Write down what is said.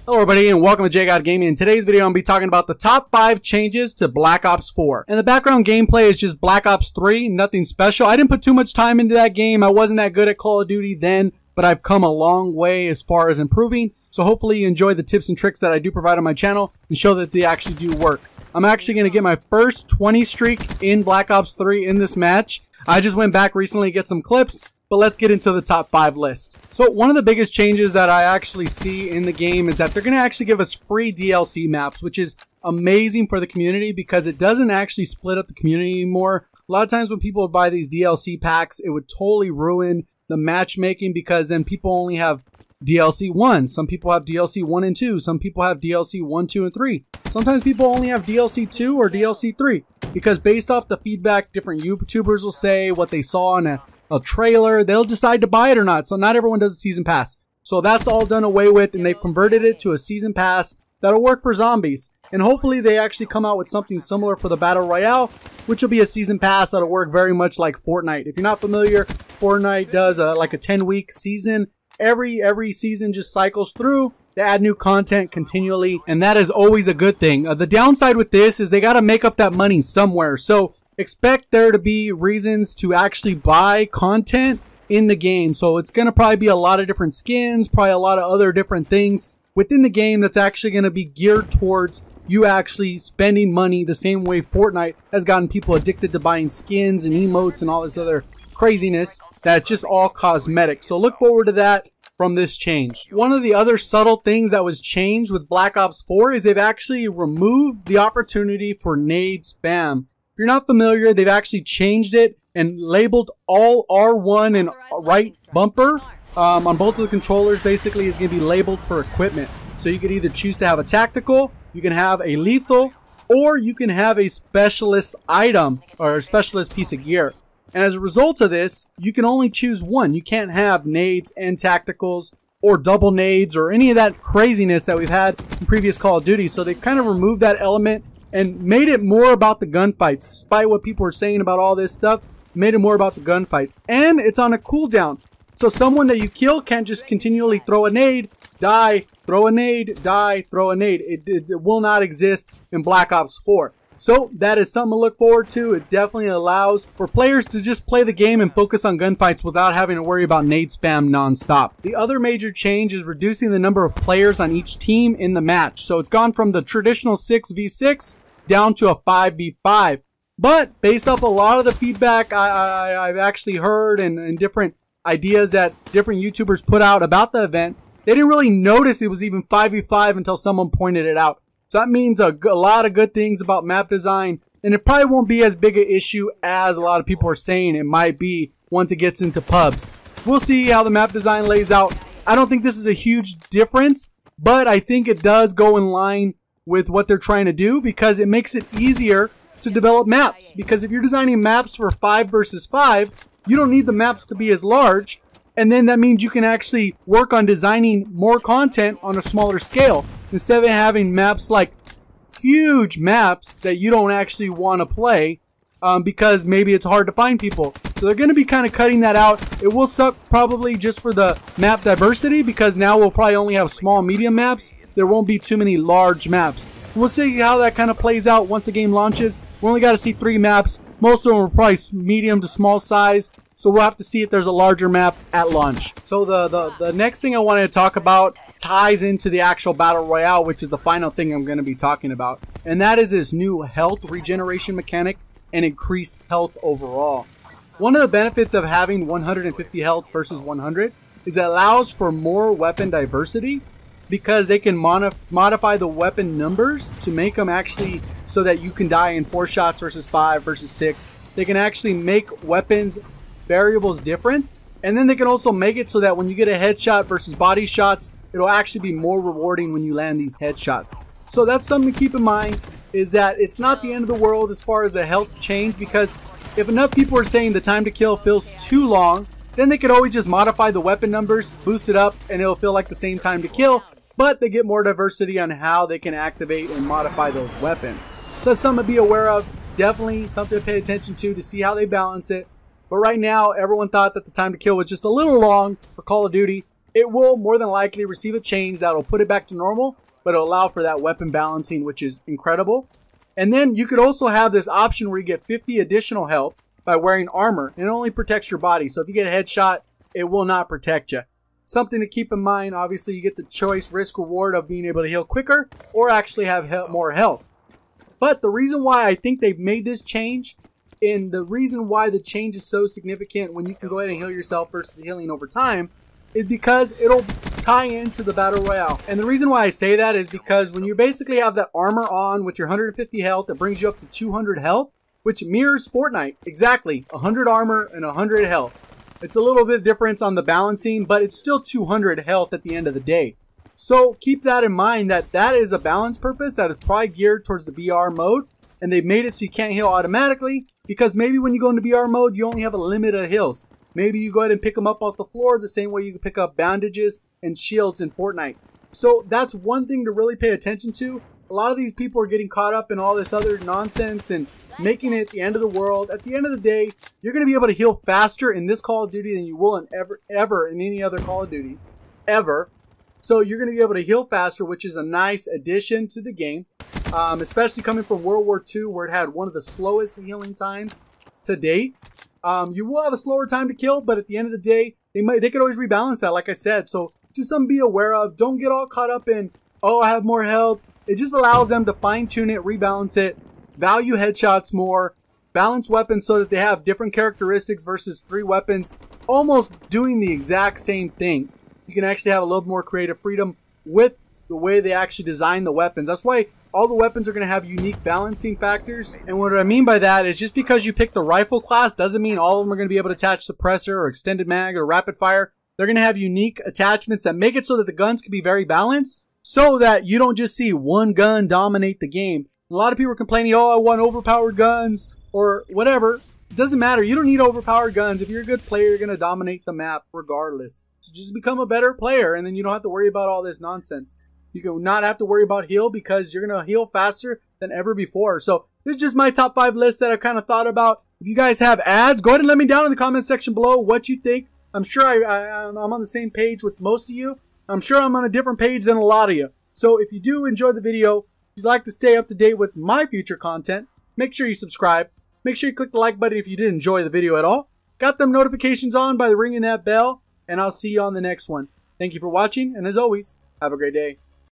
Hello everybody and welcome to JGod Gaming. In today's video I'm going to be talking about the top 5 changes to Black Ops 4. And the background gameplay is just Black Ops 3, nothing special. I didn't put too much time into that game. I wasn't that good at Call of Duty then, but I've come a long way as far as improving. So hopefully you enjoy the tips and tricks that I do provide on my channel and show that they actually do work. I'm actually going to get my first 20 streak in Black Ops 3 in this match. I just went back recently to get some clips. But let's get into the top 5 list. So one of the biggest changes that I actually see in the game is that they're going to actually give us free DLC maps, which is amazing for the community because it doesn't actually split up the community anymore. A lot of times when people buy these DLC packs, it would totally ruin the matchmaking because then people only have DLC 1. Some people have DLC 1 and 2. Some people have DLC 1, 2, and 3. Sometimes people only have DLC 2 or DLC 3 because based off the feedback different YouTubers will say, what they saw on a trailer, they'll decide to buy it or not. So not everyone does a season pass. So that's all done away with and they've converted it to a season pass that'll work for zombies. And hopefully they actually come out with something similar for the Battle Royale, which will be a season pass that'll work very much like Fortnite. If you're not familiar, Fortnite does like a 10-week season. Every season just cycles through. They add new content continually, and that is always a good thing. The downside with this is they got to make up that money somewhere. So expect there to be reasons to actually buy content in the game. So it's going to probably be a lot of different skins, probably a lot of other different things within the game that's actually going to be geared towards you actually spending money the same way Fortnite has gotten people addicted to buying skins and emotes and all this other craziness that's just all cosmetic. So look forward to that from this change. One of the other subtle things that was changed with Black Ops 4 is they've actually removed the opportunity for nade spam. If you're not familiar, they've actually changed it and labeled all R1 and right bumper on both of the controllers basically is going to be labeled for equipment. So you could either choose to have a tactical, you can have a lethal, or you can have a specialist item or a specialist piece of gear. And as a result of this, you can only choose one. You can't have nades and tacticals or double nades or any of that craziness that we've had in previous Call of Duty. So they kind of removed that element and made it more about the gunfights. Despite what people are saying about all this stuff, made it more about the gunfights. And it's on a cooldown. So someone that you kill can't just continually throw a nade, die, throw a nade, die, throw a nade. It will not exist in Black Ops 4. So that is something to look forward to. It definitely allows for players to just play the game and focus on gunfights without having to worry about nade spam non-stop. The other major change is reducing the number of players on each team in the match. So it's gone from the traditional 6v6 down to a 5v5. But based off a lot of the feedback I've actually heard and different ideas that different YouTubers put out about the event, they didn't really notice it was even 5v5 until someone pointed it out. So that means a lot of good things about map design, and it probably won't be as big an issue as a lot of people are saying it might be once it gets into pubs. We'll see how the map design lays out. I don't think this is a huge difference, but I think it does go in line with what they're trying to do because it makes it easier to develop maps. Because if you're designing maps for 5 versus 5, you don't need the maps to be as large, and then that means you can actually work on designing more content on a smaller scale instead of having maps like huge maps that you don't actually want to play because maybe it's hard to find people. So they're going to be kind of cutting that out. It will suck probably just for the map diversity because now we'll probably only have small medium maps. There won't be too many large maps. We'll see how that kind of plays out once the game launches. We only got to see 3 maps. Most of them are probably medium to small size. So we'll have to see if there's a larger map at launch. So the next thing I wanted to talk about ties into the actual Battle Royale, which is the final thing I'm going to be talking about. And that is this new health regeneration mechanic and increased health overall. One of the benefits of having 150 health versus 100 is it allows for more weapon diversity because they can modify the weapon numbers to make them actually so that you can die in 4 shots versus 5 versus 6. They can actually make weapons variables different, and then they can also make it so that when you get a headshot versus body shots, it'll actually be more rewarding when you land these headshots. So that's something to keep in mind, is that it's not the end of the world as far as the health change, because if enough people are saying the time to kill feels too long, then they could always just modify the weapon numbers, boost it up, and it'll feel like the same time to kill, but they get more diversity on how they can activate and modify those weapons. So that's something to be aware of. Definitely something to pay attention to see how they balance it. But right now, everyone thought that the time to kill was just a little long for Call of Duty. it will more than likely receive a change that will put it back to normal, but it'll allow for that weapon balancing, which is incredible. And then you could also have this option where you get 50 additional health by wearing armor, and it only protects your body. So if you get a headshot, it will not protect you. Something to keep in mind, obviously you get the choice risk reward of being able to heal quicker or actually have more health. But the reason why I think they've made this change, and the reason why the change is so significant when you can go ahead and heal yourself versus healing over time, is because it'll tie into the Battle Royale. And the reason why I say that is because when you basically have that armor on with your 150 health, it brings you up to 200 health, which mirrors Fortnite. Exactly, 100 armor and 100 health. It's a little bit of difference on the balancing, but it's still 200 health at the end of the day. So keep that in mind, that that is a balance purpose that is probably geared towards the BR mode, and they've made it so you can't heal automatically, because maybe when you go into BR mode, you only have a limit of heals. Maybe you go ahead and pick them up off the floor the same way you can pick up bandages and shields in Fortnite. So that's one thing to really pay attention to. A lot of these people are getting caught up in all this other nonsense and making it the end of the world. At the end of the day, you're going to be able to heal faster in this Call of Duty than you will in ever in any other Call of Duty. Ever. So you're going to be able to heal faster, which is a nice addition to the game. Especially coming from World War II, where it had one of the slowest healing times to date. You will have a slower time to kill, but at the end of the day, they could always rebalance that, like I said. So just something to be aware of. Don't get all caught up in, oh, I have more health. It just allows them to fine tune it, rebalance it, value headshots more, balance weapons so that they have different characteristics versus 3 weapons almost doing the exact same thing. You can actually have a little more creative freedom with the way they actually design the weapons. That's why all the weapons are going to have unique balancing factors. And what I mean by that is just because you pick the rifle class doesn't mean all of them are going to be able to attach suppressor or extended mag or rapid fire. They're going to have unique attachments that make it so that the guns can be very balanced, so that you don't just see one gun dominate the game. A lot of people are complaining, oh, I want overpowered guns or whatever. It doesn't matter. You don't need overpowered guns. If you're a good player, you're going to dominate the map regardless. So just become a better player, and then you don't have to worry about all this nonsense. You can not have to worry about heal because you're going to heal faster than ever before. So this is just my top 5 list that I kind of thought about. If you guys have ads, go ahead and let me down in the comment section below what you think. I'm sure I'm on the same page with most of you. I'm sure I'm on a different page than a lot of you. So if you do enjoy the video, if you'd like to stay up to date with my future content, make sure you subscribe. Make sure you click the like button if you did enjoy the video at all. Got them notifications on by ringing that bell, and I'll see you on the next one. Thank you for watching, and as always, have a great day.